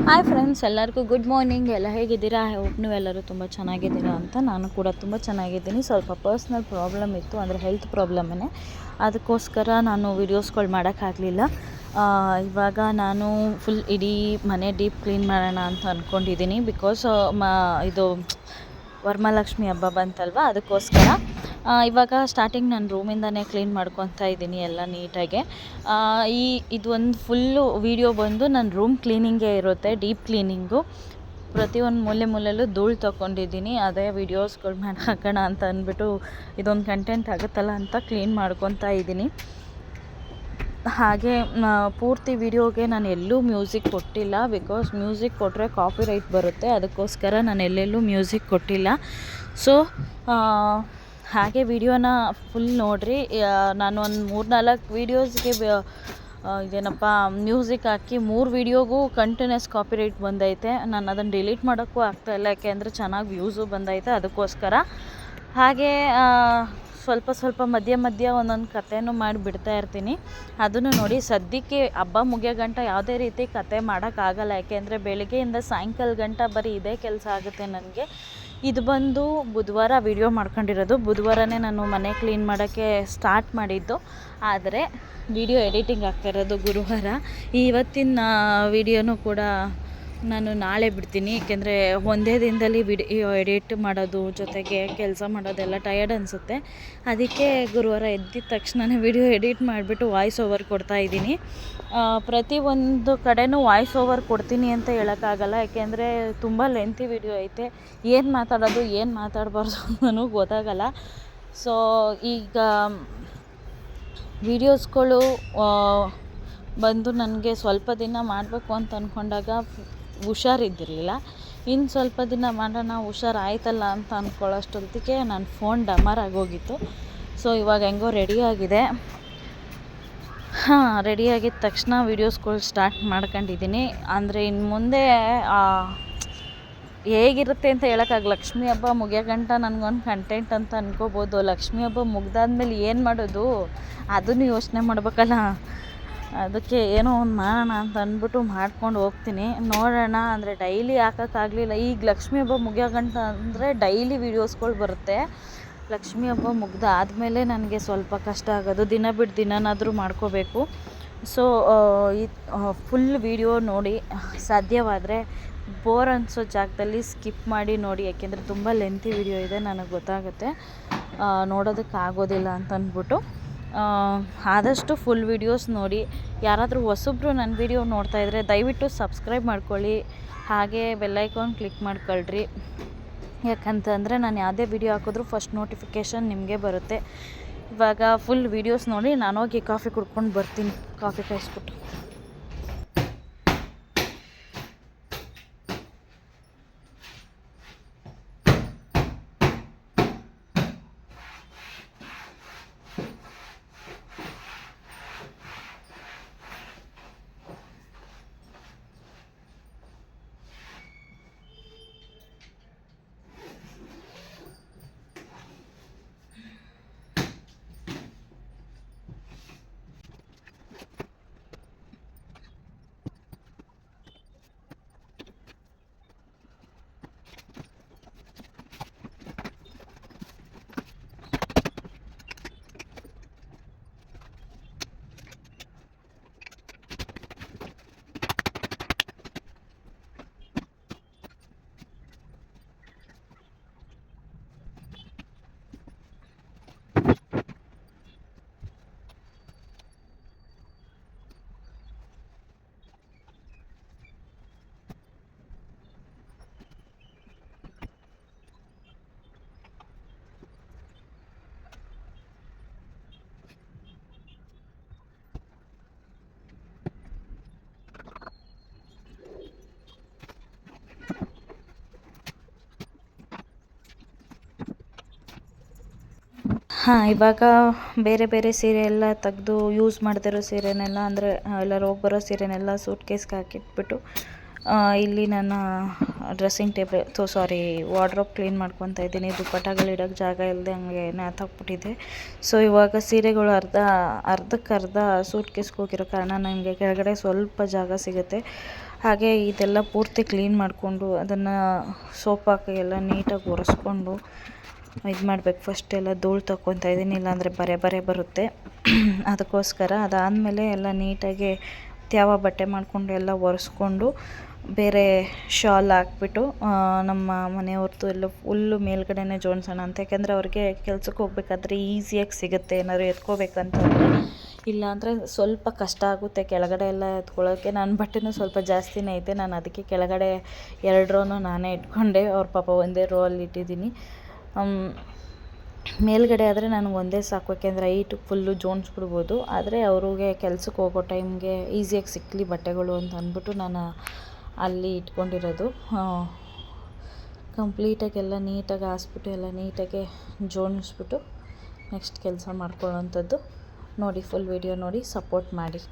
Hi friends, ಎಲ್ಲರಿಗೂ good morning. ಎಲ್ಲ ಹೇಗಿದ್ದೀರಾ? ಐ ಹೋಪ್ ನೀವೆಲ್ಲರೂ ತುಂಬ ಚೆನ್ನಾಗಿದ್ದೀರಾ ಅಂತ. ನಾನು ಕೂಡ ತುಂಬ ಚೆನ್ನಾಗಿದ್ದೀನಿ. ಸ್ವಲ್ಪ ಪರ್ಸ್ನಲ್ ಪ್ರಾಬ್ಲಮ್ ಇತ್ತು, ಅಂದರೆ ಹೆಲ್ತ್ ಪ್ರಾಬ್ಲಮ್ಮೇ. ಅದಕ್ಕೋಸ್ಕರ ನಾನು ವೀಡಿಯೋಸ್ಗಳು ಮಾಡೋಕ್ಕಾಗಲಿಲ್ಲ. ಇವಾಗ ನಾನು ಫುಲ್ ಇಡೀ ಮನೆ ಡೀಪ್ ಕ್ಲೀನ್ ಮಾಡೋಣ ಅಂತ ಅಂದ್ಕೊಂಡಿದ್ದೀನಿ. ಬಿಕಾಸ್ ಇದು ವರಮಹಾಲಕ್ಷ್ಮಿ ಹಬ್ಬ ಬಂತಲ್ವ, ಅದಕ್ಕೋಸ್ಕರ ಇವಾಗ ಸ್ಟಾರ್ಟಿಂಗ್ ನಾನು ರೂಮಿಂದನೇ ಕ್ಲೀನ್ ಮಾಡ್ಕೊತಾ ಇದ್ದೀನಿ ಎಲ್ಲ ನೀಟಾಗೆ. ಇದು ಒಂದು ಫುಲ್ಲು ವೀಡಿಯೋ ಬಂದು ನನ್ನ ರೂಮ್ ಕ್ಲೀನಿಂಗೇ ಇರುತ್ತೆ, ಡೀಪ್ ಕ್ಲೀನಿಂಗು. ಪ್ರತಿಯೊಂದು ಮೂಲೆಯಲ್ಲೂ ಧೂಳು ತೊಗೊಂಡಿದ್ದೀನಿ. ಅದೇ ವೀಡಿಯೋಸ್ಗಳು ಮಾಡಿ ಹಾಕೋಣ ಅಂತ ಅಂದ್ಬಿಟ್ಟು ಇದೊಂದು ಕಂಟೆಂಟ್ ಆಗುತ್ತಲ್ಲ ಅಂತ ಕ್ಲೀನ್ ಮಾಡ್ಕೊತಾ ಇದ್ದೀನಿ. ಹಾಗೆ ಪೂರ್ತಿ ವೀಡಿಯೋಗೆ ನಾನು ಎಲ್ಲೂ ಮ್ಯೂಸಿಕ್ ಕೊಟ್ಟಿಲ್ಲ, ಬಿಕಾಸ್ ಮ್ಯೂಸಿಕ್ ಕೊಟ್ಟರೆ ಕಾಪಿರೈಟ್ ಬರುತ್ತೆ. ಅದಕ್ಕೋಸ್ಕರ ನಾನು ಎಲ್ಲೆಲ್ಲೂ ಮ್ಯೂಸಿಕ್ ಕೊಟ್ಟಿಲ್ಲ. ಸೊ ಹಾಗೆ ವೀಡಿಯೋನ ಫುಲ್ ನೋಡಿರಿ. ನಾನು ಒಂದು 3-4 ವೀಡಿಯೋಸ್ಗೆ ಇದೇನಪ್ಪ ಮ್ಯೂಸಿಕ್ ಹಾಕಿ 3 ವೀಡಿಯೋಗೂ ಕಂಟಿನ್ಯೂಸ್ ಕಾಪಿರೈಟ್ ಬಂದೈತೆ. ನಾನು ಅದನ್ನು ಡಿಲೀಟ್ ಮಾಡೋಕ್ಕೂ ಆಗ್ತಾಯಿಲ್ಲ, ಯಾಕೆಂದರೆ ಚೆನ್ನಾಗಿ ವ್ಯೂಸು ಬಂದೈತೆ. ಅದಕ್ಕೋಸ್ಕರ ಹಾಗೆ ಸ್ವಲ್ಪ ಮಧ್ಯ ಒಂದೊಂದು ಕಥೆನೂ ಮಾಡಿ ಬಿಡ್ತಾ ಇರ್ತೀನಿ. ಅದನ್ನು ನೋಡಿ. ಸದ್ಯಕ್ಕೆ ಹಬ್ಬ ಮುಗಿಯೋ ಗಂಟ ಯಾವುದೇ ರೀತಿ ಕತೆ ಮಾಡೋಕ್ಕಾಗಲ್ಲ, ಯಾಕೆಂದರೆ ಬೆಳಗ್ಗೆಯಿಂದ ಸಾಯಂಕಾಲ ಗಂಟ ಬರೀ ಇದೇ ಕೆಲಸ ಆಗುತ್ತೆ ನನಗೆ. ಇದು ಬಂದು ಬುಧವಾರ ವೀಡಿಯೋ ಮಾಡ್ಕೊಂಡಿರೋದು. ಬುಧವಾರನೇ ನಾನು ಮನೆ ಕ್ಲೀನ್ ಮಾಡೋಕ್ಕೆ ಸ್ಟಾರ್ಟ್ ಮಾಡಿದ್ದು, ಆದರೆ ವೀಡಿಯೋ ಎಡಿಟಿಂಗ್ ಆಗ್ತಾಯಿರೋದು ಗುರುವಾರ. ಇವತ್ತಿನ ವೀಡಿಯೋನೂ ಕೂಡ ನಾನು ನಾಳೆ ಬಿಡ್ತೀನಿ, ಏಕೆಂದರೆ ಒಂದೇ ದಿನದಲ್ಲಿ ವಿಡಿಯೋ ಎಡಿಟ್ ಮಾಡೋದು ಜೊತೆಗೆ ಕೆಲಸ ಮಾಡೋದೆಲ್ಲ ಟಯರ್ಡ್ ಅನಿಸುತ್ತೆ. ಅದಕ್ಕೆ ಗುರುವಾರ ಎದ್ದಿದ ತಕ್ಷಣವೇ ವಿಡಿಯೋ ಎಡಿಟ್ ಮಾಡಿಬಿಟ್ಟು ವಾಯ್ಸ್ ಓವರ್ ಕೊಡ್ತಾಯಿದ್ದೀನಿ. ಪ್ರತಿಯೊಂದು ಕಡೆನೂ ವಾಯ್ಸ್ ಓವರ್ ಕೊಡ್ತೀನಿ ಅಂತ ಹೇಳೋಕ್ಕಾಗಲ್ಲ, ಯಾಕೆಂದರೆ ತುಂಬ ಲೆಂತಿ ವಿಡಿಯೋ ಐತೆ. ಏನು ಮಾತಾಡೋದು ಏನು ಮಾತಾಡಬಾರ್ದು ಅನ್ನೂ ಗೊತ್ತಾಗಲ್ಲ. ಸೊ ಈಗ ವೀಡಿಯೋಸ್ಗಳು ಬಂದು ನನಗೆ ಸ್ವಲ್ಪ ದಿನ ಮಾಡಬೇಕು ಅಂತ ಅಂದ್ಕೊಂಡಾಗ ಹುಷಾರಿದ್ದಿರಲಿಲ್ಲ. ಇನ್ನು ಸ್ವಲ್ಪ ದಿನ ಮಾಡೋಣ, ಹುಷಾರಾಯ್ತಲ್ಲ ಅಂತ ಅಂದ್ಕೊಳ್ಳೋಷ್ಟೊತ್ತಿಗೆ ನನ್ನ ಫೋನ್ ಡಮರ್ ಆಗೋಗಿತ್ತು. ಸೊ ಇವಾಗ ಹೆಂಗೋ ರೆಡಿಯಾಗಿದೆ. ರೆಡಿಯಾಗಿದ್ದ ತಕ್ಷಣ ವೀಡಿಯೋಸ್ಗಳು ಸ್ಟಾರ್ಟ್ ಮಾಡ್ಕೊಂಡಿದ್ದೀನಿ. ಅಂದರೆ ಇನ್ನು ಮುಂದೆ ಹೇಗಿರುತ್ತೆ ಅಂತ ಹೇಳೋಕ್ಕಾಗಲ್ಲ. ಲಕ್ಷ್ಮೀ ಹಬ್ಬ ಮುಗಿಯೋ ಗಂಟ ನನಗೊಂದು ಕಂಟೆಂಟ್ ಅಂತ ಅನ್ಕೋಬೋದು. ಲಕ್ಷ್ಮೀ ಹಬ್ಬ ಮುಗ್ದಾದ್ಮೇಲೆ ಏನು ಮಾಡೋದು ಅದನ್ನು ಯೋಚನೆ ಮಾಡ್ಬೇಕಲ್ಲ. ಅದಕ್ಕೆ ಏನೋ ಒಂದು ಮಾಡೋಣ ಅಂತ ಅಂದ್ಬಿಟ್ಟು ಮಾಡ್ಕೊಂಡು ಹೋಗ್ತೀನಿ. ನೋಡೋಣ, ಅಂದರೆ ಡೈಲಿ ಹಾಕೋಕ್ಕಾಗಲಿಲ್ಲ. ಈಗ ಲಕ್ಷ್ಮೀ ಹಬ್ಬ ಮುಗಿಯೋ ಗಂಟ ಅಂದರೆ ಡೈಲಿ ವೀಡಿಯೋಸ್ಗಳು ಬರುತ್ತೆ. ಲಕ್ಷ್ಮೀ ಹಬ್ಬ ಮುಗ್ದಾದಮೇಲೆ ನನಗೆ ಸ್ವಲ್ಪ ಕಷ್ಟ ಆಗೋದು. ದಿನ ಬಿಟ್ಟು ದಿನನಾದರೂ ಮಾಡ್ಕೋಬೇಕು. ಸೊ ಫುಲ್ ವೀಡಿಯೋ ನೋಡಿ, ಸಾಧ್ಯವಾದರೆ ಬೋರ್ ಅನಿಸೋ ಜಾಗದಲ್ಲಿ ಸ್ಕಿಪ್ ಮಾಡಿ ನೋಡಿ, ಯಾಕೆಂದರೆ ತುಂಬ ಲೆಂತಿ ವೀಡಿಯೋ ಇದೆ, ನನಗೆ ಗೊತ್ತಾಗುತ್ತೆ ನೋಡೋದಕ್ಕಾಗೋದಿಲ್ಲ ಅಂತ ಅಂದ್ಬಿಟ್ಟು. ಆದಷ್ಟು ಫುಲ್ ವೀಡಿಯೋಸ್ ನೋಡಿ. ಯಾರಾದರೂ ಹೊಸಬ್ರು ನನ್ನ ವೀಡಿಯೋ ನೋಡ್ತಾಯಿದ್ರೆ ದಯವಿಟ್ಟು ಸಬ್ಸ್ಕ್ರೈಬ್ ಮಾಡ್ಕೊಳ್ಳಿ, ಹಾಗೆ ಬೆಲ್ಲೈಕಾನ್ ಕ್ಲಿಕ್ ಮಾಡ್ಕೊಳ್ರಿ. ಯಾಕಂತಂದರೆ ನಾನು ಯಾವುದೇ ವೀಡಿಯೋ ಹಾಕಿದ್ರೂ ಫಸ್ಟ್ ನೋಟಿಫಿಕೇಷನ್ ನಿಮಗೆ ಬರುತ್ತೆ. ಇವಾಗ ಫುಲ್ ವೀಡಿಯೋಸ್ ನೋಡಿ. ನಾನು ಹೋಗಿ ಕಾಫಿ ಕುಡ್ಕೊಂಡು ಬರ್ತೀನಿ, ಕಾಫಿ ಕಾಯಿಸ್ಬಿಟ್ಟು. ಇವಾಗ ಬೇರೆ ಸೀರೆ ಎಲ್ಲ ತೆಗೆದು ಯೂಸ್ ಮಾಡ್ತಿರೋ ಸೀರೆನೆಲ್ಲ, ಅಂದರೆ ಎಲ್ಲರೂ ಹೋಗಿ ಬರೋ ಸೀರೆನೆಲ್ಲ ಸೂಟ್ ಕೇಸ್ಗೆ ಹಾಕಿಟ್ಬಿಟ್ಟು ಇಲ್ಲಿ ನನ್ನ ಡ್ರೆಸ್ಸಿಂಗ್ ಟೇಬಲ್ ವಾರ್ಡ್ರೋಬ್ ಕ್ಲೀನ್ ಮಾಡ್ಕೊತಾ ಇದ್ದೀನಿ. ದುಪ್ಪಟ್ಟಗಳು ಇಡೋಕ್ಕೆ ಜಾಗ ಇಲ್ಲದೆ ಹಂಗೆ ನೇತಾಕ್ಬಿಟ್ಟಿದೆ. ಸೊ ಇವಾಗ ಸೀರೆಗಳು ಅರ್ಧಕ್ಕರ್ಧ ಸೂಟ್ ಕೇಸ್ಗೆ ಹೋಗಿರೋ ಕಾರಣ ನನಗೆ ಕೆಳಗಡೆ ಸ್ವಲ್ಪ ಜಾಗ ಸಿಗುತ್ತೆ. ಹಾಗೆ ಇದೆಲ್ಲ ಪೂರ್ತಿ ಕ್ಲೀನ್ ಮಾಡಿಕೊಂಡು ಅದನ್ನು ಸೋಪ್ ಹಾಕಿ ಎಲ್ಲ ನೀಟಾಗಿ ಒರೆಸ್ಕೊಂಡು ಇದು ಮಾಡಬೇಕು. ಫಸ್ಟ್ ಎಲ್ಲ ಧೂಳು ತಗೊತಾ ಇದ್ದೀನಿ, ಇಲ್ಲಾಂದರೆ ಬರೆ ಬರುತ್ತೆ. ಅದಕ್ಕೋಸ್ಕರ ಅದಾದಮೇಲೆ ಎಲ್ಲ ನೀಟಾಗಿ ತ್ಯಾವ ಬಟ್ಟೆ ಮಾಡಿಕೊಂಡು ಎಲ್ಲ ಒರೆಸ್ಕೊಂಡು ಬೇರೆ ಶಾಲ್ ಹಾಕ್ಬಿಟ್ಟು ನಮ್ಮ ಮನೆಯವ್ರದ್ದು ಎಲ್ಲ ಫುಲ್ಲು ಮೇಲ್ಗಡೆನೇ ಜೋಡಿಸೋಣ ಅಂತ. ಯಾಕೆಂದರೆ ಅವ್ರಿಗೆ ಕೆಲ್ಸಕ್ಕೆ ಹೋಗ್ಬೇಕಾದ್ರೆ ಈಸಿಯಾಗಿ ಸಿಗುತ್ತೆ ಏನಾದ್ರು ಎತ್ಕೋಬೇಕಂತಂದರೆ. ಇಲ್ಲಾಂದರೆ ಸ್ವಲ್ಪ ಕಷ್ಟ ಆಗುತ್ತೆ ಕೆಳಗಡೆ ಎಲ್ಲ ಎತ್ಕೊಳ್ಳೋಕ್ಕೆ. ನನ್ನ ಬಟ್ಟೆನೂ ಸ್ವಲ್ಪ ಜಾಸ್ತಿನೇ ಐತೆ, ನಾನು ಅದಕ್ಕೆ ಕೆಳಗಡೆ 2 ರೋನು ನಾನೇ ಇಟ್ಕೊಂಡೆ. ಅವ್ರ ಪಾಪ ಒಂದೇ ರೋ ಅಲ್ಲಿ ಇಟ್ಟಿದ್ದೀನಿ. ಮೇಲ್ಗಡೆ ಆದರೆ ನನಗೆ ಒಂದೇ ಸಾಕು, ಯಾಕೆಂದರೆ ಹೈಟ್ ಫುಲ್ಲು ಜೋಡಿಸ್ಬಿಡ್ಬೋದು. ಆದರೆ ಅವ್ರಿಗೆ ಕೆಲ್ಸಕ್ಕೆ ಹೋಗೋ ಟೈಮ್ಗೆ ಈಸಿಯಾಗಿ ಸಿಕ್ಕಲಿ ಬಟ್ಟೆಗಳು ಅಂತ ಅಂದ್ಬಿಟ್ಟು ನಾನು ಅಲ್ಲಿ ಇಟ್ಕೊಂಡಿರೋದು. ಕಂಪ್ಲೀಟಾಗಿ ಎಲ್ಲ ನೀಟಾಗಿ ಹಾಸ್ಬಿಟ್ಟು ಎಲ್ಲ ನೀಟಾಗಿ ಜೋಡಿಸ್ಬಿಟ್ಟು ನೆಕ್ಸ್ಟ್ ಕೆಲಸ ಮಾಡ್ಕೊಳ್ಳೋವಂಥದ್ದು. ನೋಡಿ, ಫುಲ್ ವಿಡಿಯೋ ನೋಡಿ ಸಪೋರ್ಟ್ ಮಾಡಿ.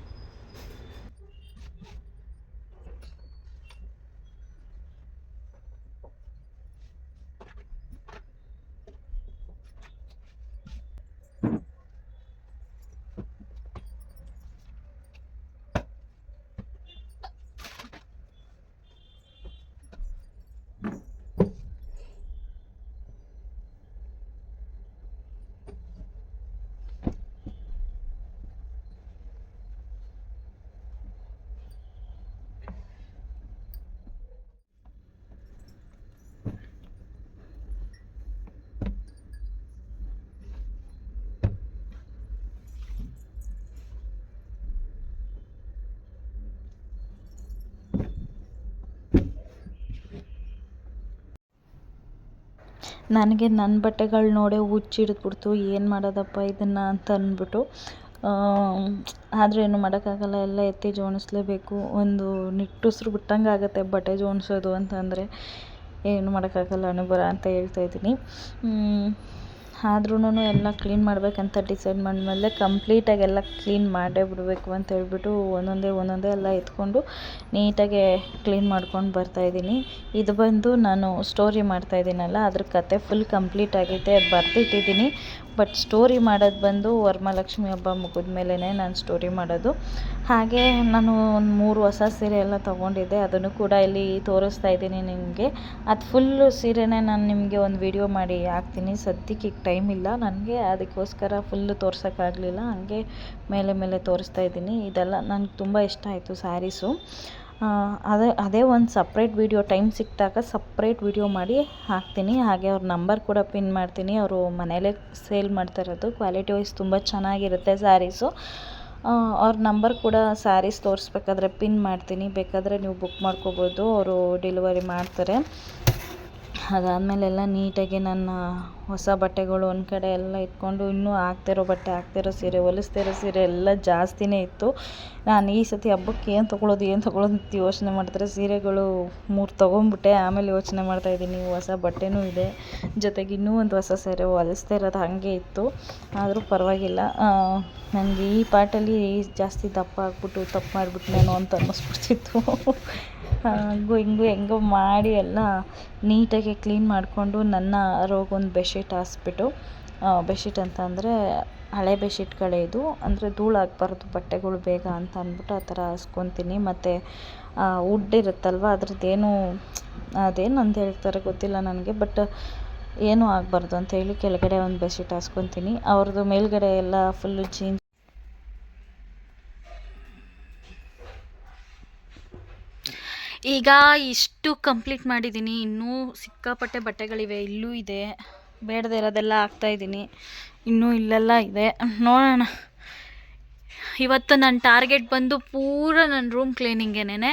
ನನಗೆ ನನ್ನ ಬಟ್ಟೆಗಳು ನೋಡೇ ಹುಚ್ಚಿಡಿದ್ಬಿಡ್ತು. ಏನು ಮಾಡೋದಪ್ಪ ಇದನ್ನು ಅಂತ ಅಂದ್ಬಿಟ್ಟು. ಆದರೆ ಏನು ಮಾಡೋಕ್ಕಾಗಲ್ಲ, ಎಲ್ಲ ಎತ್ತಿ ಜೋಡಿಸ್ಲೇಬೇಕು. ಒಂದು ನಿಟ್ಟುಸಿರು ಬಿಟ್ಟಂಗೆ ಆಗುತ್ತೆ ಬಟ್ಟೆ ಜೋಡಿಸೋದು ಅಂತಂದರೆ. ಏನು ಮಾಡೋಕ್ಕಾಗಲ್ಲ, ಅನುಭವ ಅಂತ ಹೇಳ್ತಾಯಿದ್ದೀನಿ. ಆದ್ರೂ ಎಲ್ಲ ಕ್ಲೀನ್ ಮಾಡಬೇಕಂತ ಡಿಸೈಡ್ ಮಾಡಿದ್ಮೇಲೆ ಕಂಪ್ಲೀಟಾಗಿ ಎಲ್ಲ ಕ್ಲೀನ್ ಮಾಡೇ ಬಿಡಬೇಕು ಅಂತ ಹೇಳ್ಬಿಟ್ಟು ಒಂದೊಂದೇ ಎಲ್ಲ ಎತ್ಕೊಂಡು ನೀಟಾಗಿ ಕ್ಲೀನ್ ಮಾಡ್ಕೊಂಡು ಬರ್ತಾಯಿದ್ದೀನಿ. ಇದು ಬಂದು ನಾನು ಸ್ಟೋರಿ ಮಾಡ್ತಾಯಿದ್ದೀನಲ್ಲ, ಅದ್ರ ಕತೆ ಫುಲ್ ಕಂಪ್ಲೀಟ್ ಆಗೈತೆ, ಅದು ಬರೆದಿಟ್ಟಿದ್ದೀನಿ. ಬಟ್ ಸ್ಟೋರಿ ಮಾಡೋದು ಬಂದು ವರಮಹಾಲಕ್ಷ್ಮಿ ಹಬ್ಬ ಮುಗಿದ ಮೇಲೇ ನಾನು ಸ್ಟೋರಿ ಮಾಡೋದು. ಹಾಗೆ ನಾನು ಒಂದು 3 ಹೊಸ ಸೀರೆ ಎಲ್ಲ ತೊಗೊಂಡಿದ್ದೆ, ಅದನ್ನು ಕೂಡ ಇಲ್ಲಿ ತೋರಿಸ್ತಾ ಇದ್ದೀನಿ ನಿಮಗೆ. ಅದು ಫುಲ್ಲು ಸೀರೆನೇ ನಾನು ನಿಮಗೆ ಒಂದು ವಿಡಿಯೋ ಮಾಡಿ ಹಾಕ್ತೀನಿ. ಸದ್ಯಕ್ಕೆ ಈಗ ಟೈಮ್ ಇಲ್ಲ ನನಗೆ, ಅದಕ್ಕೋಸ್ಕರ ಫುಲ್ಲು ತೋರ್ಸೋಕ್ಕಾಗಲಿಲ್ಲ. ಹಾಗೆ ಮೇಲೆ ತೋರಿಸ್ತಾ ಇದ್ದೀನಿ. ಇದೆಲ್ಲ ನನಗೆ ತುಂಬ ಇಷ್ಟ ಆಯಿತು ಸ್ಯಾರೀಸು. ಅದೇ ಒಂದು ಸಪ್ರೇಟ್ ವಿಡಿಯೋ ಟೈಮ್ ಸಿಕ್ಕಿದಾಗ ಸಪ್ರೇಟ್ ವಿಡಿಯೋ ಮಾಡಿ ಹಾಕ್ತೀನಿ. ಹಾಗೆ ಅವ್ರ ನಂಬರ್ ಕೂಡ ಪಿನ್ ಮಾಡ್ತೀನಿ. ಅವರು ಮನೆಯಲ್ಲೇ ಸೇಲ್ ಮಾಡ್ತಾ ಇರೋದು, ಕ್ವಾಲಿಟಿ ವೈಸ್ ತುಂಬ ಚೆನ್ನಾಗಿರುತ್ತೆ ಸ್ಯಾರೀಸು. ಅವ್ರ ನಂಬರ್ ಕೂಡ ಸ್ಯಾರೀಸ್ ತೋರಿಸ್ಬೇಕಾದ್ರೆ ಪಿನ್ ಮಾಡ್ತೀನಿ, ಬೇಕಾದರೆ ನೀವು ಬುಕ್ ಮಾಡ್ಕೋಬೋದು, ಅವರು ಡೆಲಿವರಿ ಮಾಡ್ತಾರೆ. ಅದಾದಮೇಲೆಲ್ಲ ನೀಟಾಗಿ ನನ್ನ ಹೊಸ ಬಟ್ಟೆಗಳು ಒಂದು ಕಡೆ ಎಲ್ಲ ಇಟ್ಕೊಂಡು, ಇನ್ನೂ ಆಗ್ತಿರೋ ಬಟ್ಟೆ, ಆಗ್ತಿರೋ ಸೀರೆ, ಹೊಲಿಸ್ತಿರೋ ಸೀರೆ ಎಲ್ಲ ಜಾಸ್ತಿನೇ ಇತ್ತು. ನಾನು ಈ ಸತಿ ಹಬ್ಬಕ್ಕೆ ಏನು ತೊಗೊಳೋದು ಅಂತ ಯೋಚನೆ ಮಾಡ್ತಾರೆ. ಸೀರೆಗಳು 3 ತೊಗೊಂಡ್ಬಿಟ್ಟೆ. ಆಮೇಲೆ ಯೋಚನೆ ಮಾಡ್ತಾಯಿದ್ದೀನಿ, ಹೊಸ ಬಟ್ಟೆನೂ ಇದೆ, ಜೊತೆಗೆ ಇನ್ನೂ ಒಂದು ಹೊಸ ಸೀರೆ ಹೊಲಿಸ್ತಾ ಇರೋದು ಹಾಗೆ ಇತ್ತು. ಆದರೂ ಪರವಾಗಿಲ್ಲ, ನನಗೆ ಈ ಪಾರ್ಟಲ್ಲಿ ಜಾಸ್ತಿ ದಪ್ಪ ಆಗ್ಬಿಟ್ಟು ತಪ್ಪು ಮಾಡಿಬಿಟ್ನೇನೋ ಅಂತ ಅನ್ನಿಸ್ಬಿಡ್ತಿತ್ತು. ಹೆಂಗೋ ಮಾಡಿ ಎಲ್ಲ ನೀಟಾಗಿ ಕ್ಲೀನ್ ಮಾಡಿಕೊಂಡು ನನ್ನ ರೋಗೊಂದು ಬೆಡ್ಶೀಟ್ ಹಾಸ್ಬಿಟ್ಟು, ಬೆಡ್ಶೀಟ್ ಅಂತ ಅಂದರೆ ಹಳೆ ಬೆಡ್ಶೀಟ್ಗಳೇ ಇದು, ಅಂದರೆ ಧೂಳು ಆಗಬಾರ್ದು ಬಟ್ಟೆಗಳು ಬೇಗ ಅಂತ ಅಂದ್ಬಿಟ್ಟು ಆ ಥರ ಹಾಸ್ಕೊತೀನಿ. ಮತ್ತು ವುಡ್ ಇರುತ್ತಲ್ವ, ಅದೇನು ಅಂತ ಹೇಳ್ತಾರೆ ಗೊತ್ತಿಲ್ಲ ನನಗೆ, ಬಟ್ ಏನೂ ಆಗಬಾರ್ದು ಅಂತೇಳಿ ಕೆಳಗಡೆ ಒಂದು ಬೆಡ್ಶೀಟ್ ಹಾಸ್ಕೊತೀನಿ. ಅವ್ರದ್ದು ಮೇಲ್ಗಡೆ ಎಲ್ಲ ಫುಲ್ಲು ಜೀನ್ಸ್. ಈಗ ಇಷ್ಟು ಕಂಪ್ಲೀಟ್ ಮಾಡಿದ್ದೀನಿ, ಇನ್ನೂ ಸಿಕ್ಕಾಪಟ್ಟೆ ಬಟ್ಟೆಗಳಿವೆ. ಇಲ್ಲೂ ಇದೆ, ಬೇಡದೇ ಇರೋದೆಲ್ಲ ಹಾಕ್ತಾಯಿದ್ದೀನಿ. ಇನ್ನೂ ಇಲ್ಲೆಲ್ಲ ಇದೆ, ನೋಡೋಣ. ಇವತ್ತು ನನ್ನ ಟಾರ್ಗೆಟ್ ಬಂದು ಪೂರ ನನ್ನ ರೂಮ್ ಕ್ಲೀನಿಂಗೇನೆ.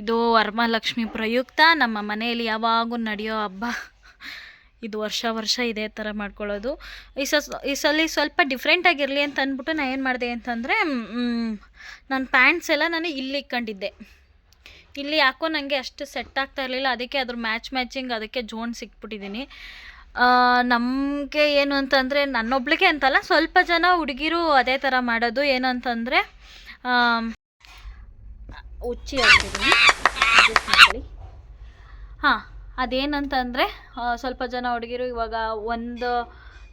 ಇದು ವರಮಹಾಲಕ್ಷ್ಮಿ ಪ್ರಯುಕ್ತ ನಮ್ಮ ಮನೆಯಲ್ಲಿ ಯಾವಾಗೂ ನಡೆಯೋ ಹಬ್ಬ ಇದು. ವರ್ಷ ಇದೇ ಥರ ಮಾಡ್ಕೊಳ್ಳೋದು. ಈ ಸಲ ಸ್ವಲ್ಪ ಡಿಫ್ರೆಂಟಾಗಿರಲಿ ಅಂತ ಅಂದ್ಬಿಟ್ಟು ನಾನು ಏನು ಮಾಡಿದೆ ಅಂತಂದರೆ, ನನ್ನ ಪ್ಯಾಂಟ್ಸ್ ಎಲ್ಲ ನಾನು ಇಲ್ಲಿ ಇಟ್ಕೊಂಡಿದ್ದೆ. ಇಲ್ಲಿ ಯಾಕೋ ನನಗೆ ಅಷ್ಟು ಸೆಟ್ ಆಗ್ತಾ ಇರಲಿಲ್ಲ, ಅದಕ್ಕೆ ಅದ್ರ ಮ್ಯಾಚಿಂಗ್ ಅದಕ್ಕೆ ಸಿಕ್ಬಿಟ್ಟಿದ್ದೀನಿ. ನಮಗೆ ಏನು ಅಂತಂದರೆ, ನನ್ನೊಬ್ಳಿಗೆ ಅಂತಲ್ಲ, ಸ್ವಲ್ಪ ಜನ ಹುಡುಗಿರು ಅದೇ ಥರ ಮಾಡೋದು. ಏನು ಅಂತಂದರೆ, ಹುಚ್ಚಿ ಹಾಕ್ತಿದ್ದೀನಿ, ಅದೇನಂತಂದರೆ ಸ್ವಲ್ಪ ಜನ ಹುಡುಗಿರು ಇವಾಗ ಒಂದು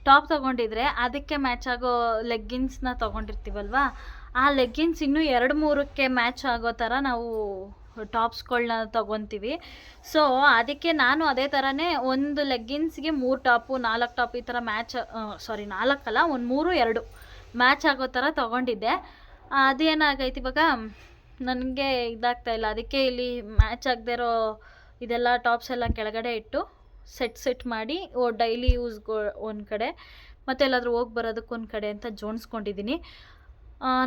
ಟಾಪ್ ತೊಗೊಂಡಿದ್ರೆ ಅದಕ್ಕೆ ಮ್ಯಾಚ್ ಆಗೋ ಲೆಗ್ಗಿನ್ಸ್ನ ತೊಗೊಂಡಿರ್ತೀವಲ್ವ, ಆ ಲೆಗ್ಗಿನ್ಸ್ ಇನ್ನೂ 2-3ಕ್ಕೆ ಮ್ಯಾಚ್ ಆಗೋ ಥರ ನಾವು ಟಾಪ್ಸ್ಗಳನ್ನ ತೊಗೊತೀವಿ. ಸೊ ಅದಕ್ಕೆ ನಾನು ಅದೇ ಥರನೇ ಒಂದು ಲೆಗ್ಗಿನ್ಸ್ಗೆ 3 ಟಾಪು 4 ಟಾಪ್ ಈ ಥರ ಮ್ಯಾಚ್, ಸಾರಿ 4 ಅಲ್ಲ, ಒಂದು 3 2 ಮ್ಯಾಚ್ ಆಗೋ ಥರ ತೊಗೊಂಡಿದ್ದೆ. ಅದೇನಾಗೈತೆ ಇವಾಗ ನನಗೆ ಇದಾಗ್ತಾ ಇಲ್ಲ. ಅದಕ್ಕೆ ಇಲ್ಲಿ ಮ್ಯಾಚ್ ಆಗದೆ ಇರೋ ಇದೆಲ್ಲ ಟಾಪ್ಸ್ ಎಲ್ಲ ಕೆಳಗಡೆ ಇಟ್ಟು ಸೆಟ್ ಮಾಡಿ ಡೈಲಿ ಯೂಸ್ಗೆ ಒಂದು ಕಡೆ ಮತ್ತು ಎಲ್ಲಾದರೂ ಹೋಗಿ ಬರೋದಕ್ಕೆ ಒಂದು ಕಡೆ ಅಂತ ಜೋಡಿಸ್ಕೊಂಡಿದ್ದೀನಿ.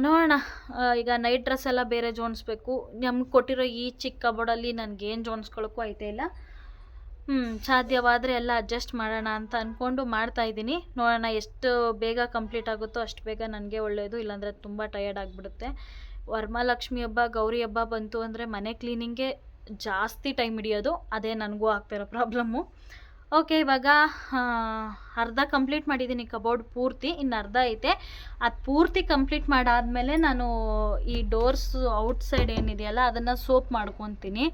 ನೋಡೋಣ, ಈಗ ನೈಟ್ ಡ್ರೆಸ್ ಎಲ್ಲ ಬೇರೆ ಜೋಡಿಸ್ಬೇಕು. ನಮ್ಗೆ ಕೊಟ್ಟಿರೋ ಈ ಚಿಕ್ಕ ಕಬೋರ್ಡಲ್ಲಿ ನನಗೇನು ಜೋಡಿಸ್ಕೊಳ್ಳೋಕ್ಕೂ ಐತೆ ಇಲ್ಲ. ಸಾಧ್ಯವಾದರೆ ಎಲ್ಲ ಅಡ್ಜಸ್ಟ್ ಮಾಡೋಣ ಅಂತ ಅಂದ್ಕೊಂಡು ಮಾಡ್ತಾಯಿದ್ದೀನಿ. ನೋಡೋಣ ಎಷ್ಟು ಬೇಗ ಕಂಪ್ಲೀಟ್ ಆಗುತ್ತೋ ಅಷ್ಟು ಬೇಗ ನನಗೆ ಒಳ್ಳೆಯದು, ಇಲ್ಲಾಂದರೆ ತುಂಬ ಟಯರ್ಡ್ ಆಗಿಬಿಡುತ್ತೆ. ವರಮಹಾಲಕ್ಷ್ಮಿ ಹಬ್ಬ, ಗೌರಿ ಹಬ್ಬ ಬಂತು ಅಂದರೆ ಮನೆ ಕ್ಲೀನಿಂಗ್ಗೆ ಜಾಸ್ತಿ ಟೈಮ್ ಹಿಡಿಯೋದು. ಅದೇ ನನಗೂ ಆಗ್ತಿರೋ ಪ್ರಾಬ್ಲಮ್ಮು. ಓಕೆ, ಇವಾಗ ಅರ್ಧ ಕಂಪ್ಲೀಟ್ ಮಾಡಿದ್ದೀನಿ ಕಬೋರ್ಡ್ ಪೂರ್ತಿ, ಇನ್ನು ಅರ್ಧ ಐತೆ. ಅದು ಪೂರ್ತಿ ಕಂಪ್ಲೀಟ್ ಮಾಡಾದಮೇಲೆ ನಾನು ಈ ಡೋರ್ಸ್ ಔಟ್ಸೈಡ್ ಏನಿದೆಯಲ್ಲ ಅದನ್ನು ಸೋಪ್ ಮಾಡ್ಕೊತೀನಿ.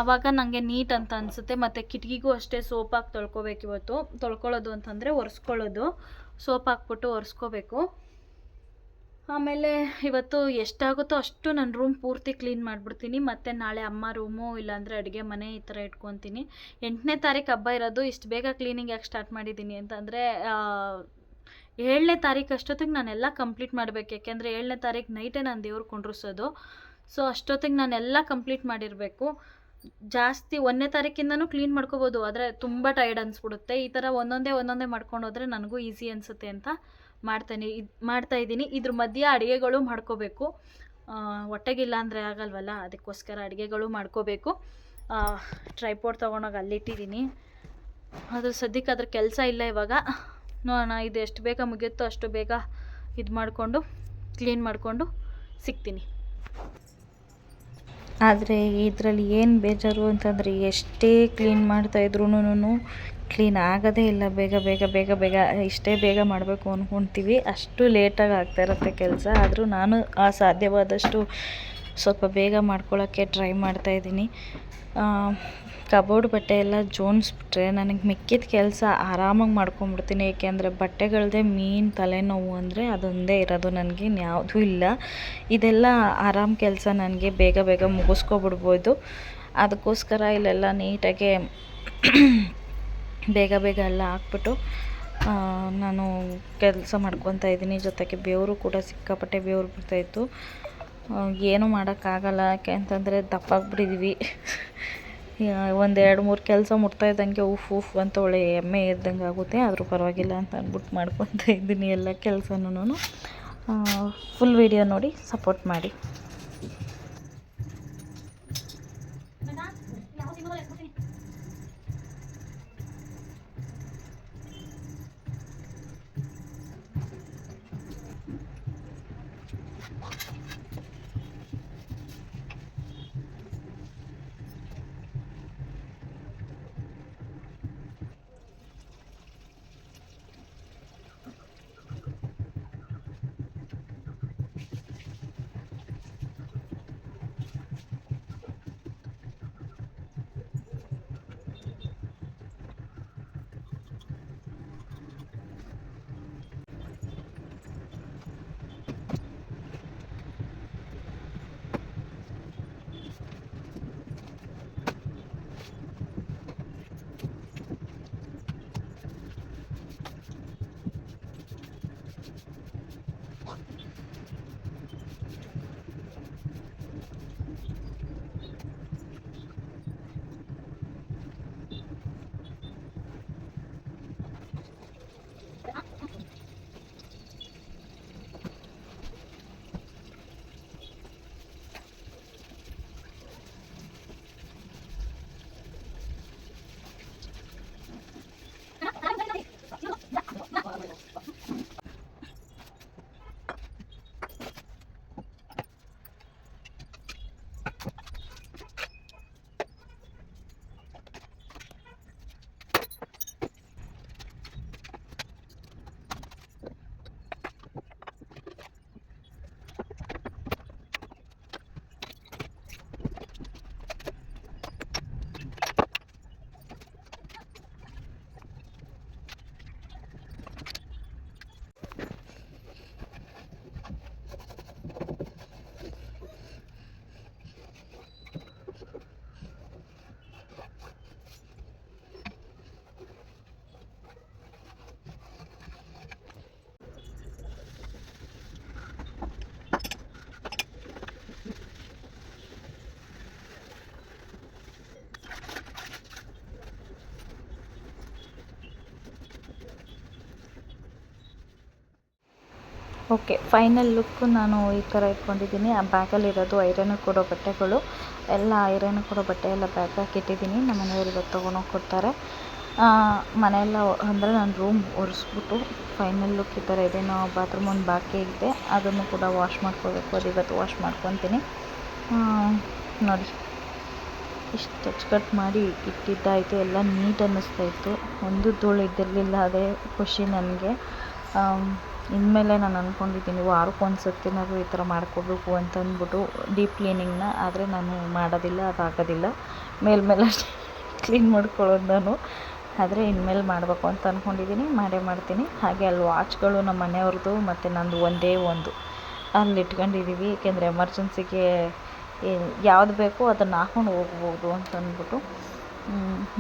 ಆವಾಗ ನನಗೆ ನೀಟ್ ಅಂತ ಅನಿಸುತ್ತೆ. ಮತ್ತು ಕಿಟಕಿಗೂ ಅಷ್ಟೇ ಸೋಪ್ ಹಾಕಿ ತೊಳ್ಕೊಬೇಕು. ಇವತ್ತು ತೊಳ್ಕೊಳ್ಳೋದು ಅಂತಂದರೆ ಒರೆಸ್ಕೊಳ್ಳೋದು, ಸೋಪ್ ಹಾಕ್ಬಿಟ್ಟು ಒರೆಸ್ಕೋಬೇಕು. ಆಮೇಲೆ ಇವತ್ತು ಎಷ್ಟಾಗುತ್ತೋ ಅಷ್ಟು ನನ್ನ ರೂಮ್ ಪೂರ್ತಿ ಕ್ಲೀನ್ ಮಾಡಿಬಿಡ್ತೀನಿ. ಮತ್ತು ನಾಳೆ ಅಮ್ಮ ರೂಮು ಇಲ್ಲಾಂದರೆ ಅಡುಗೆ ಮನೆ ಈ ಥರ ಇಟ್ಕೊತೀನಿ. 8ನೇ ತಾರೀಕು ಹಬ್ಬ ಇರೋದು. ಇಷ್ಟು ಬೇಗ ಕ್ಲೀನಿಂಗ್ ಯಾಕೆ ಸ್ಟಾರ್ಟ್ ಮಾಡಿದ್ದೀನಿ ಅಂತಂದರೆ 7ನೇ ತಾರೀಕು ಅಷ್ಟೊತ್ತಿಗೆ ನಾನೆಲ್ಲ ಕಂಪ್ಲೀಟ್ ಮಾಡಬೇಕು. ಯಾಕೆಂದರೆ 7ನೇ ತಾರೀಕು ನೈಟೇ ನಾನು ದೇವ್ರು ಕುಂಡ್ರಿಸೋದು. ಸೊ ಅಷ್ಟೊತ್ತಿಗೆ ನಾನೆಲ್ಲ ಕಂಪ್ಲೀಟ್ ಮಾಡಿರಬೇಕು. ಜಾಸ್ತಿ 1ನೇ ತಾರೀಕಿಂದನೂ ಕ್ಲೀನ್ ಮಾಡ್ಕೋಬೋದು, ಆದರೆ ತುಂಬ ಟಯರ್ಡ್ ಅನಿಸ್ಬಿಡುತ್ತೆ. ಈ ಥರ ಒಂದೊಂದೇ ಮಾಡ್ಕೊಂಡು ಹೋದರೆ ನನಗೂ ಈಸಿ ಅನಿಸುತ್ತೆ ಅಂತ ಮಾಡ್ತಾಯಿದ್ದೀನಿ. ಇದ್ರ ಮಧ್ಯೆ ಅಡುಗೆಗಳು ಮಾಡ್ಕೋಬೇಕು. ಹೊಟ್ಟೆಗಿಲ್ಲ ಅಂದರೆ ಆಗಲ್ವಲ್ಲ, ಅದಕ್ಕೋಸ್ಕರ ಅಡುಗೆಗಳು ಮಾಡ್ಕೋಬೇಕು. ಟ್ರೈಪೋಡ್ ತೊಗೊಂಡೋಗಿ ಅಲ್ಲಿಟ್ಟಿದ್ದೀನಿ. ಅದ್ರ ಸದ್ಯಕ್ಕೆ ಅದ್ರ ಕೆಲಸ ಇಲ್ಲ ಇವಾಗ. ನೋಡೋಣ, ಇದು ಎಷ್ಟು ಬೇಗ ಮುಗಿಯುತ್ತೋ ಅಷ್ಟು ಬೇಗ ಇದು ಮಾಡಿಕೊಂಡು ಕ್ಲೀನ್ ಮಾಡಿಕೊಂಡು ಸಿಗ್ತೀನಿ. ಆದರೆ ಇದರಲ್ಲಿ ಏನು ಬೇಜಾರು ಅಂತಂದರೆ ಎಷ್ಟೇ ಕ್ಲೀನ್ ಮಾಡ್ತಾಯಿದ್ರೂ ಕ್ಲೀನ್ ಆಗೋದೇ ಇಲ್ಲ. ಬೇಗ ಇಷ್ಟೇ ಬೇಗ ಮಾಡಬೇಕು ಅಂದ್ಕೊಳ್ತೀವಿ, ಅಷ್ಟು ಲೇಟಾಗಿ ಆಗ್ತಾಯಿರುತ್ತೆ ಕೆಲಸ. ಆದರೂ ನಾನು ಸಾಧ್ಯವಾದಷ್ಟು ಸ್ವಲ್ಪ ಬೇಗ ಮಾಡ್ಕೊಳ್ಳೋಕ್ಕೆ ಟ್ರೈ ಮಾಡ್ತಾಯಿದ್ದೀನಿ. ಕಬೋರ್ಡ್ ಬಟ್ಟೆ ಎಲ್ಲ ಜೋಡಿಸ್ಬಿಟ್ರೆ ನನಗೆ ಮಿಕ್ಕಿದ ಕೆಲಸ ಆರಾಮಾಗಿ ಮಾಡ್ಕೊಂಬಿಡ್ತೀನಿ. ಏಕೆಂದರೆ ಬಟ್ಟೆಗಳದ್ದೇ ಮೇನ್ ತಲೆನೋವು ಅಂದರೆ ಅದೊಂದೇ ಇರೋದು, ನನಗೆ ಇನ್ಯಾವುದೂ ಇಲ್ಲ. ಇದೆಲ್ಲ ಆರಾಮ ಕೆಲಸ, ನನಗೆ ಬೇಗ ಮುಗಿಸ್ಕೊಬಿಡ್ಬೋದು. ಅದಕ್ಕೋಸ್ಕರ ಇಲ್ಲೆಲ್ಲ ನೀಟಾಗೆ ಬೇಗ ಎಲ್ಲ ಹಾಕ್ಬಿಟ್ಟು ನಾನು ಕೆಲಸ ಮಾಡ್ಕೊತಾ ಇದ್ದೀನಿ. ಜೊತೆಗೆ ಬೆವರು ಕೂಡ ಸಿಕ್ಕಾಪಟ್ಟೆ ಬೆವರು ಬರ್ತಾಯಿತ್ತು. ಏನೂ ಮಾಡೋಕ್ಕಾಗಲ್ಲ, ಯಾಕೆ ಅಂತಂದರೆ ದಪ್ಪಾಗ್ಬಿಟ್ಟಿದ್ವಿ. ಒಂದು 2-3 ಕೆಲಸ ಮುಟ್ತಾ ಇದ್ದಂಗೆ ಉಫ್ ಅಂತ ಒಳ್ಳೆ ಎಮ್ಮೆ ಇದ್ದಂಗೆ ಆಗುತ್ತೆ. ಆದರೂ ಪರವಾಗಿಲ್ಲ ಅಂತ ಅಂದ್ಬಿಟ್ಟು ಮಾಡ್ಕೊತಾ ಇದ್ದೀನಿ ಎಲ್ಲ ಕೆಲಸನೂ. ಫುಲ್ ವಿಡಿಯೋ ನೋಡಿ ಸಪೋರ್ಟ್ ಮಾಡಿ. ಓಕೆ, ಫೈನಲ್ ಲುಕ್ಕು ನಾನು ಈ ಥರ ಇಟ್ಕೊಂಡಿದ್ದೀನಿ. ಆ ಬ್ಯಾಗಲ್ಲಿರೋದು ಐರನ್ ಕೊಡೋ ಬಟ್ಟೆಗಳು ಎಲ್ಲ, ಐರನ್ ಕೊಡೋ ಬಟ್ಟೆ ಎಲ್ಲ ಬ್ಯಾಗ್ ಹಾಕಿಟ್ಟಿದ್ದೀನಿ. ನಮ್ಮ ಮನೆಯವ್ರು ಇವತ್ತು ತೊಗೊಂಡೋಗಿ ಕೊಡ್ತಾರೆ. ಮನೆಯೆಲ್ಲ ಅಂದರೆ ನಾನು ರೂಮ್ ಒರೆಸ್ಬಿಟ್ಟು ಫೈನಲ್ ಲುಕ್ ಈ ಥರ ಇದೆ. ನಾವು ಬಾತ್ರೂಮ್ ಒಂದು ಬಾಕಿ ಇದೆ, ಅದನ್ನು ಕೂಡ ವಾಶ್ ಮಾಡ್ಕೋಬೇಕು. ಅದು ಇವತ್ತು ವಾಶ್ ಮಾಡ್ಕೊತೀನಿ. ನೋಡಿ, ಇಷ್ಟು ಅಚ್ಚುಕಟ್ಟು ಮಾಡಿ ಇಟ್ಟಿದ್ದಾಯಿತು. ಎಲ್ಲ ನೀಟ್ ಅನ್ನಿಸ್ತಾಯಿತ್ತು, ಒಂದು ಧೂಳು ಇದ್ದಿರಲಿಲ್ಲ. ಅದೇ ಖುಷಿ ನನಗೆ. ಇನ್ಮೇಲೆ ನಾನು ಅಂದ್ಕೊಂಡಿದ್ದೀನಿ ವಾರಕ್ಕೊಂದು ಸರ್ತಿನಾದ್ರು ಈ ಥರ ಮಾಡಿಕೊಡ್ಬೇಕು ಅಂತ ಅಂದ್ಬಿಟ್ಟು ಡೀಪ್ ಕ್ಲೀನಿಂಗ್ನ. ಆದರೆ ನಾನು ಮಾಡೋದಿಲ್ಲ, ಅದಾಗೋದಿಲ್ಲ. ಮೇಲ್ಮೇಲೆ ಕ್ಲೀನ್ ಮಾಡ್ಕೊಳ್ಳೋದು ನಾನು. ಆದರೆ ಇನ್ಮೇಲೆ ಮಾಡಬೇಕು ಅಂತ ಅಂದ್ಕೊಂಡಿದ್ದೀನಿ, ಮಾಡೇ ಮಾಡ್ತೀನಿ. ಹಾಗೆ ಅಲ್ಲಿ ವಾಚ್ಗಳು ನಮ್ಮ ಮನೆಯವ್ರದ್ದು ಮತ್ತು ನಂದು ಒಂದೇ ಒಂದು ಅಲ್ಲಿ ಇಟ್ಕೊಂಡಿದ್ದೀವಿ. ಏಕೆಂದರೆ ಎಮರ್ಜೆನ್ಸಿಗೆ ಯಾವ್ದು ಬೇಕೋ ಅದನ್ನು ಹಾಕೊಂಡು ಹೋಗ್ಬೋದು ಅಂತ ಅಂದ್ಬಿಟ್ಟು.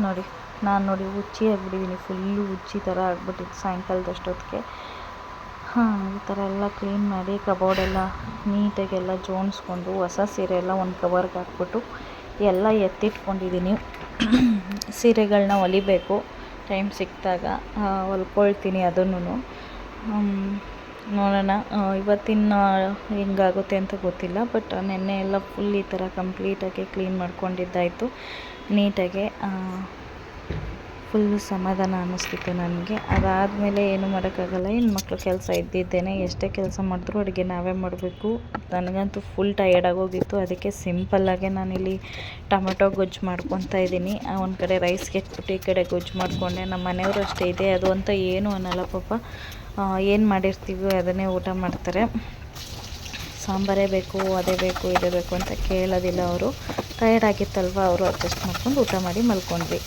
ನೋಡಿ, ನಾನು ಹುಚ್ಚಿ ಆಗಿಬಿಟ್ಟಿದ್ದೀನಿ, ಫುಲ್ಲು ಹುಚ್ಚಿ ಥರ ಆಗಿಬಿಟ್ಟಿತ್ತು ಸಾಯಂಕಾಲದಷ್ಟೊತ್ತಿಗೆ. ಈ ಥರ ಎಲ್ಲ ಕ್ಲೀನ್ ಮಾಡಿ ಕಬೋರ್ಡೆಲ್ಲ ನೀಟಾಗೆಲ್ಲ ಜೋಡಿಸ್ಕೊಂಡು ಹೊಸ ಸೀರೆ ಎಲ್ಲ ಒಂದು ಕವರ್ಗೆ ಹಾಕ್ಬಿಟ್ಟು ಎಲ್ಲ ಎತ್ತಿಟ್ಕೊಂಡಿದ್ದೀನಿ. ಸೀರೆಗಳನ್ನ ಹೊಲಿಬೇಕು, ಟೈಮ್ ಸಿಕ್ಕಿದಾಗ ಹೊಲ್ಕೊಳ್ತೀನಿ ಅದನ್ನು. ನೋಡೋಣ ಇವತ್ತಿನ ಹೆಂಗಾಗುತ್ತೆ ಅಂತ ಗೊತ್ತಿಲ್ಲ. ಬಟ್ ನೆನ್ನೆ ಎಲ್ಲ ಫುಲ್ ಈ ಥರ ಕಂಪ್ಲೀಟಾಗಿ ಕ್ಲೀನ್ ಮಾಡ್ಕೊಂಡಿದ್ದಾಯಿತು ನೀಟಾಗೆ. ಫುಲ್ಲು ಸಮಾಧಾನ ಅನ್ನಿಸ್ತಿತ್ತು ನನಗೆ. ಅದಾದಮೇಲೆ ಏನೂ ಮಾಡೋಕ್ಕಾಗಲ್ಲ, ಹೆಣ್ಮಕ್ಳು ಕೆಲಸ ಇದ್ದಿದ್ದೇನೆ. ಎಷ್ಟೇ ಕೆಲಸ ಮಾಡಿದ್ರೂ ಅಡುಗೆ ನಾವೇ ಮಾಡಬೇಕು. ನನಗಂತೂ ಫುಲ್ ಟಯರ್ಡಾಗೋಗಿತ್ತು. ಅದಕ್ಕೆ ಸಿಂಪಲ್ಲಾಗೆ ನಾನಿಲ್ಲಿ ಟೊಮೆಟೊ ಗೊಜ್ಜು ಮಾಡ್ಕೊತಾ ಇದ್ದೀನಿ. ಒಂದು ಕಡೆ ರೈಸ್ಗೆ ಇಟ್ಬಿಟ್ಟು ಈ ಕಡೆ ಗೊಜ್ಜು ಮಾಡಿಕೊಂಡೆ. ನಮ್ಮ ಮನೆಯವರು ಅಷ್ಟೇ ಇದೆ ಅದು ಅಂತ ಏನೂ ಅನ್ನಲ್ಲ ಪಾಪ. ಏನು ಮಾಡಿರ್ತೀವಿ ಅದನ್ನೇ ಊಟ ಮಾಡ್ತಾರೆ. ಸಾಂಬಾರೇ ಬೇಕು, ಅದೇ ಬೇಕು, ಇದೇ ಬೇಕು ಅಂತ ಕೇಳೋದಿಲ್ಲ ಅವರು. ಟಯರ್ಡ್ ಆಗಿತ್ತಲ್ವ, ಅವರು ಅಡ್ಜಸ್ಟ್ ಮಾಡ್ಕೊಂಡು ಊಟ ಮಾಡಿ ಮಲ್ಕೊಂಡ್ವಿ.